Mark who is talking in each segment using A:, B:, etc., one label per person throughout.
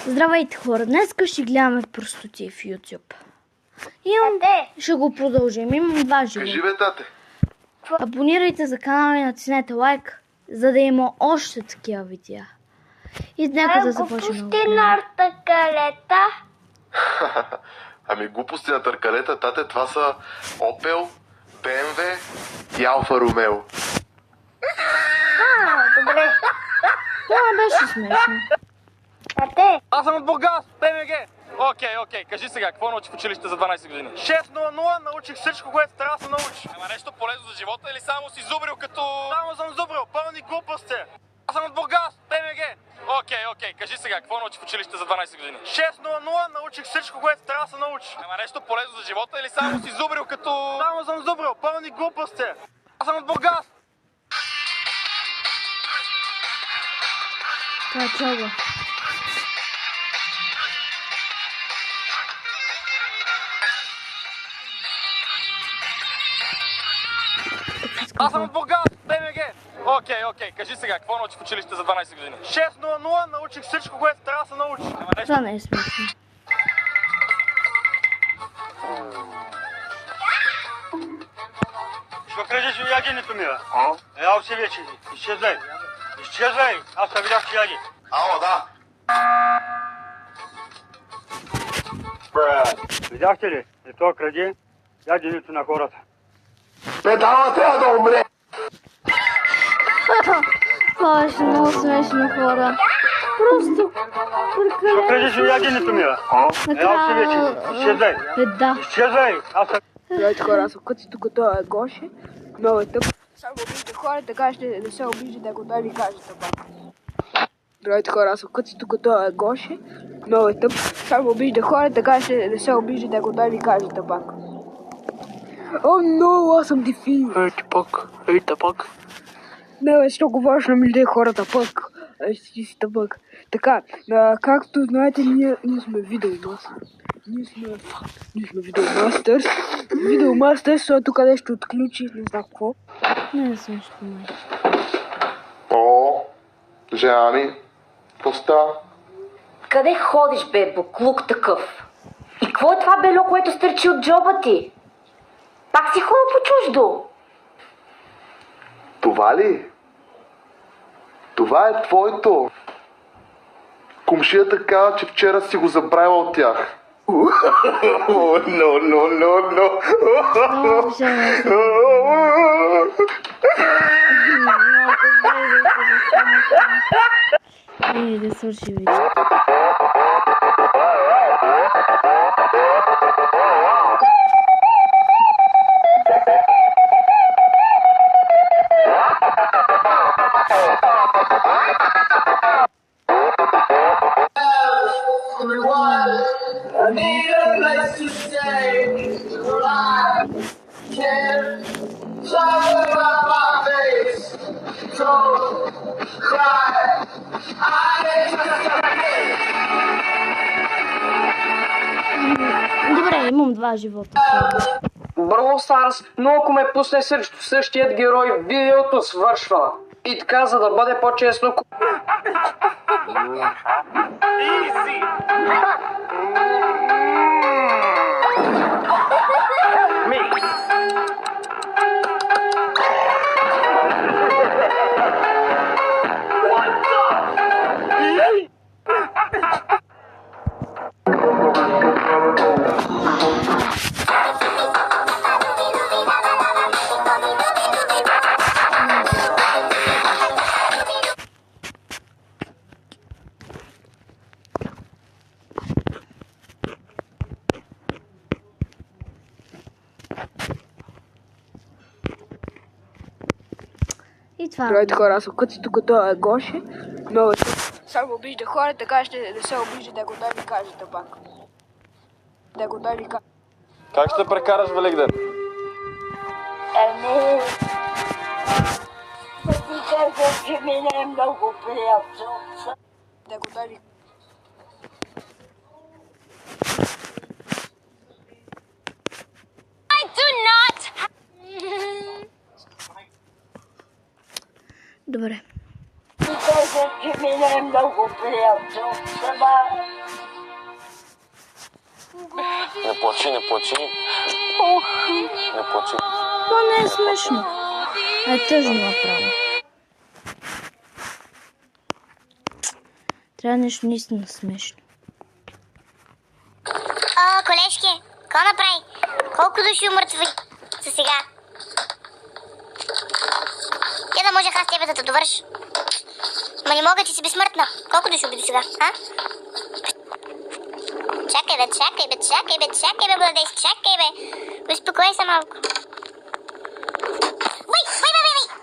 A: Здравейте хора, днес ще гледаме простоти в YouTube. Ще го продължим, имам два живота.
B: Кажи бе, тате.
A: Абонирайте за канала и натиснете лайк, за да има още такива видеа. И нека да започнем.
C: Глупости на търкалета.
B: Ами глупости на търкалета, тате, това са Opel, BMW и Alfa Romeo.
C: Добре.
A: Това не беше смешно.
C: Тате,
D: Аз съм от Бургас, ПМГ. Окей, кажи сега, какво научих в училище за 12 години? 6:00 научих всичко, което трябва да се научи. Ама нещо полезно за живота или само си зубрил като... Само съм зубрил, пълни глупости. Аз съм от Бургас, ПМГ. Окей, кажи сега, какво научих в училище за 12 години? 6:00 научих всичко, което трябва да се научи. Ама нещо полезно за живота или само си зубрил като... Само съм зубрил, пълни глупости. Аз съм от Бургас.
A: Това е чалга.
D: Аз съм от Бургас, ПМГ. Окей, кажи сега, какво научих в училище за 12 години? 6:00 научих всичко, което трябва да се научи. Ама нещо...
A: Това не е смешно.
E: Що крадеш яденето ми, бе? Ял си вече. Изчезвай. Аз съм видях, че яде.
B: Ало, да.
E: Видяхте ли? И това краде яденето на хората.
B: Педала трябва да умре.
A: Това беше много смешно, хора. Просто
E: Що крадеш яденето ми, бе? Ял си вече. Изчезвай.
A: да.
E: Изчезвай. Аз съм...
F: Здравейте хора, аз съм Къци, тук това е Гоше. Много е тъп. Само обиждате хора, така ще не се обиждате, ако той ви каже табак. Здравейте хора, аз съм Къци, тук това е Гоше. Много е тъп. Само обиждате хора, така ще не се обиждате, ако той ви каже табак. О, но, аз съм дефин. Ей, табак. Не, бе, що говориш на милите хората пък. Ей, си табак. Така, както знаете, ние сме видеомастър. Ние сме видеомастър. Видеомастър, защото тук нещо отключи, не знам какво.
A: Не е смешно, май.
B: О, жена ми, какво става?
G: Къде ходиш, бе, буклук такъв? И какво е това бело, което стърчи от джоба ти? Пак си хубаво по чуждо.
B: Това ли? Това е твоето. Комшията каза, че вчера си го забравила от тях. No.
A: Много жалко. Да свърши видео.
H: I need a place to stay where I can shower my face. Don't cry.
A: Добре, имам два живота.
I: Браво, Старс, но ако ме пусне срещу същият герой, видеото свършва. И така, за да бъде по-честно...
A: И това.
F: Здравейте хора, аз съм Къци, тук това е Гоше. Много е тъп. Само обиждате хора, така ще не се обиждате, ако той ви каже табак. Ако той ви каже.
D: Как ще прекараш Великден?
C: да ти кажа, че ми не е много приятно.
F: Ако той ви...
C: I do not.
A: Добре.
C: Ти каза, че ми не е много приятно. Сама
B: плачи, не плачи. Не плачи.
A: Това не е смешно. Е тъжно направо. Трябва нещо наистина смешно.
J: Колежке, какво направи? Колко души умъртви за сега? Я да можех аз тебе да те довърш. Ма не мога, ти си безсмъртна. Колко души уби до сега, а? Чакай бе, младеж, чакай бе. Успокой се малко. Вай!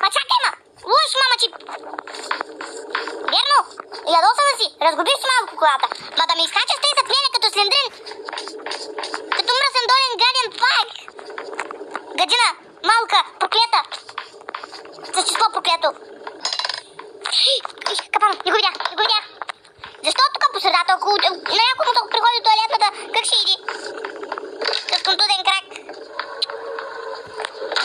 J: Ма чакай, ма! Луш, мама, че... Верно? Ядосана си, разгубих си малко колата. Ма да ми изкача сте зад мене като слендрин. Като мръсен долен гаден пак. Гадина, малка, проклета. Същество проклето. Капан, не го видях. Защо тук по средата, ако на някой му тук приходи до туалетната, как ще иди? С контузен крак.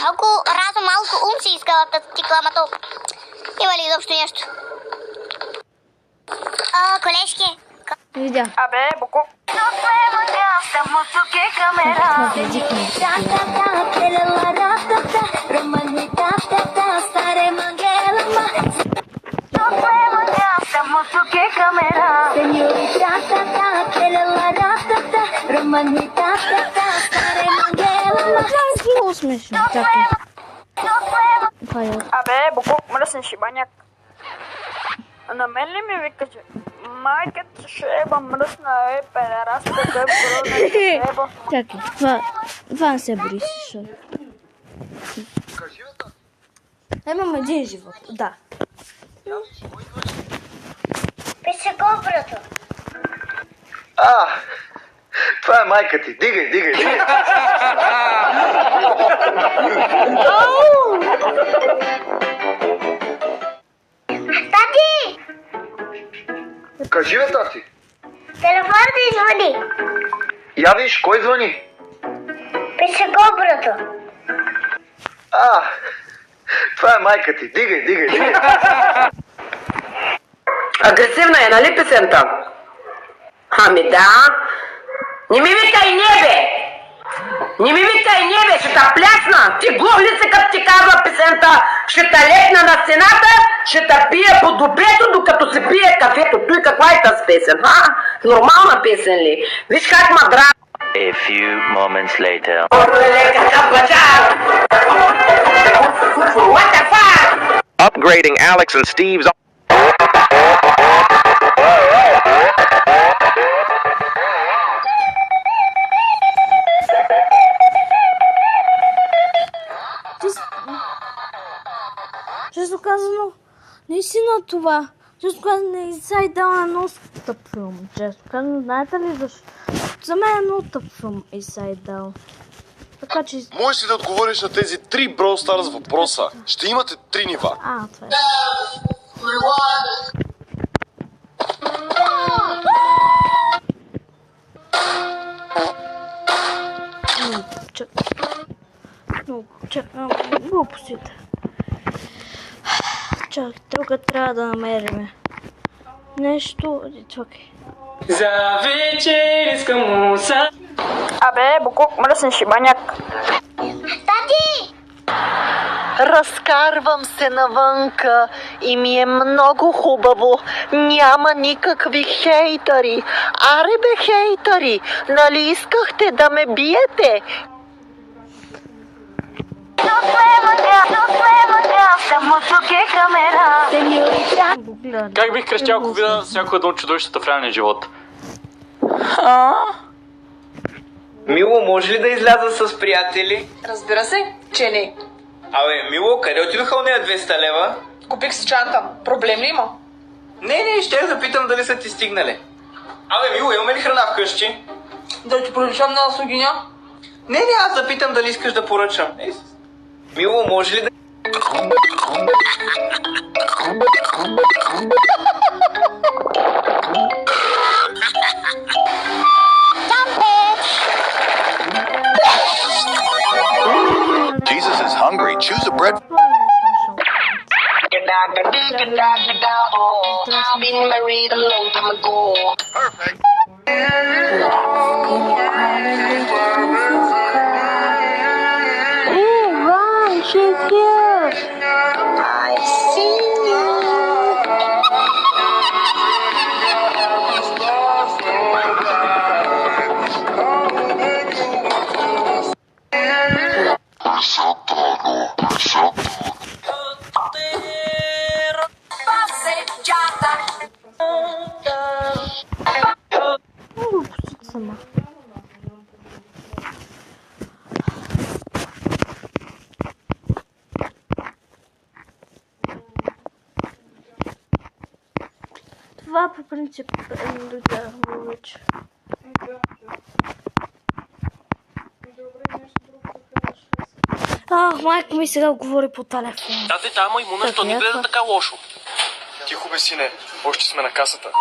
J: Малко разум, малко ум си искала да стикла, ама то... Има ли изобщо нещо? Колежке.
A: Видя.
F: Абе, Боко.
A: Много смешно. Чакай.
F: Абе, Боко, мръсен шибаняк. На мен ли ми вика, че майката шеба мръсна, педераска, той бродна шеба.
A: Чакай, това не се бориш, защото... Имам един живот, да.
J: Пише кобрата.
H: Това е майка ти. Дигай.
J: Тати!
H: Кажи, бе, тати.
J: Телефонът ти звъни.
H: Я виж, кой звъни?
J: Пише кобрата.
H: Това е майка ти. Дигай.
I: Агресивна е, нали песента? Ами да. Не ми викай небе, ще та плясна. Ти глух ли си, като ти казва песента? Ще та лепна на стената, ще та пия по добрето, докато се пие кафето. Той каква е тази песен, ха? Нормална песен ли? Виж как ма дра...
K: A few moments later.
I: What the fuck?
K: Upgrading Alex and Steve's.
A: Честно казано, наистина това. Честно казано, Inside Down е много тъп филм. Честно казано, знаете ли защо? За мен е много тъп филм Inside Down. Така че...
B: Можеш ли да отговориш на тези 3 Brawl Stars въпроса? Ще имате 3 нива.
A: Това е. Глупостите. Чакай, тук трябва да намерим нещо. Чакай.
I: За вечер искам уса.
F: Абе, Боко, мръсен шибаняк.
J: Тати!
L: Разкарвам се навънка и ми е много хубаво. Няма никакви хейтъри. Аре бе, хейтъри, нали искахте да ме биете?
D: Как бих крещял, ако видя всяко едно чудовището в реалния живот?
M: Мило, може ли да изляза с приятели?
N: Разбира се, че не.
M: Абе, Мило, къде отидоха ония 200 лева?
N: Купих си чанта. Проблем ли има?
M: Не, ще да питам дали са ти стигнали. Абе, Мило, имаме ли храна вкъщи?
N: Да ти приличам на слугиня?
M: Не, аз да питам дали искаш да поръчам. Мило, може ли да...
B: Jesus is hungry. Choose a bread.
H: I've been married a long time ago.
B: Perfect.
A: сама. Това по принцип е догледах вече. Майка ми сега говори по телефона.
D: Тате, тая маймуна, що ни гледа така лошо?
M: Тихо бе, сине. Още сме на касата.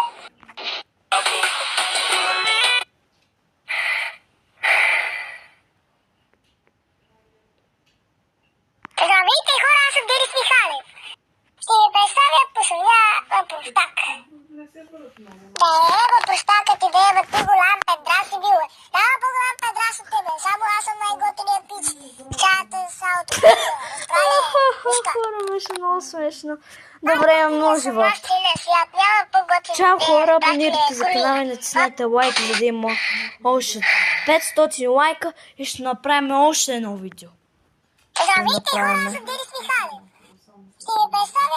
J: Здравейте хора, аз съм Дерис Михалев. Ще ви представя посоня простак. Да еба простакът и да еба ти голям педрас и била. Няма по-голям педрас от тебе, само аз съм най-готиният пич. Чата с салото.
A: Хора, беше много смешно. Добре, имам много живот. Чао хора, абонирайте за канала и натиснете лайк, за да има още 500 лайка и ще направим още едно видео.
J: Здравейте хора, аз съм Дерис Михалев. Ще ви представя